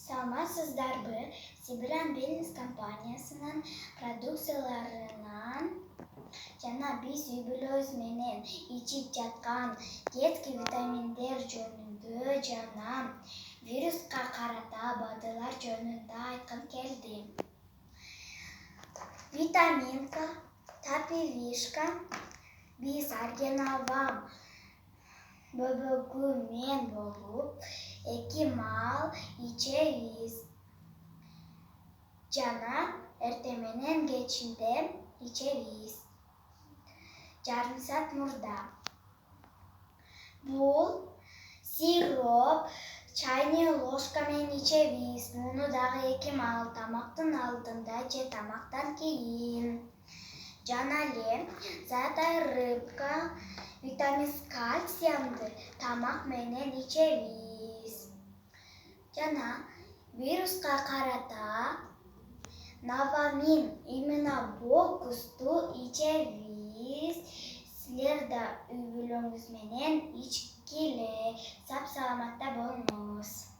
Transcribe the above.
Саламатсыздарбы? Сибирян бизнес компаниясынын продукцияларынан жана биз үй-бүлөбүз менен ичип жаткан детский витаминдер жөнүндө жана вируска карата бадылар жөнүндө айткым келди. Витаминка, тапивишка биз аргеновам бөбөгү мен болуп 2 маал ичебиз жана эртең менен кечинде ичебиз, жарым саат мурда. Бул сироп чайный ложка менен ичебиз, муну дагы 2 маал тамактын алдында же тамактан кийин. Жана эле золотая рыбка, витамин кальциумду тамак менен ичебиз. Жана вируска карата Новамин иммунобокусту ичебиз. Силер да үй-бүлөңүз менен ичкиле, сап-саламатта болуңуз.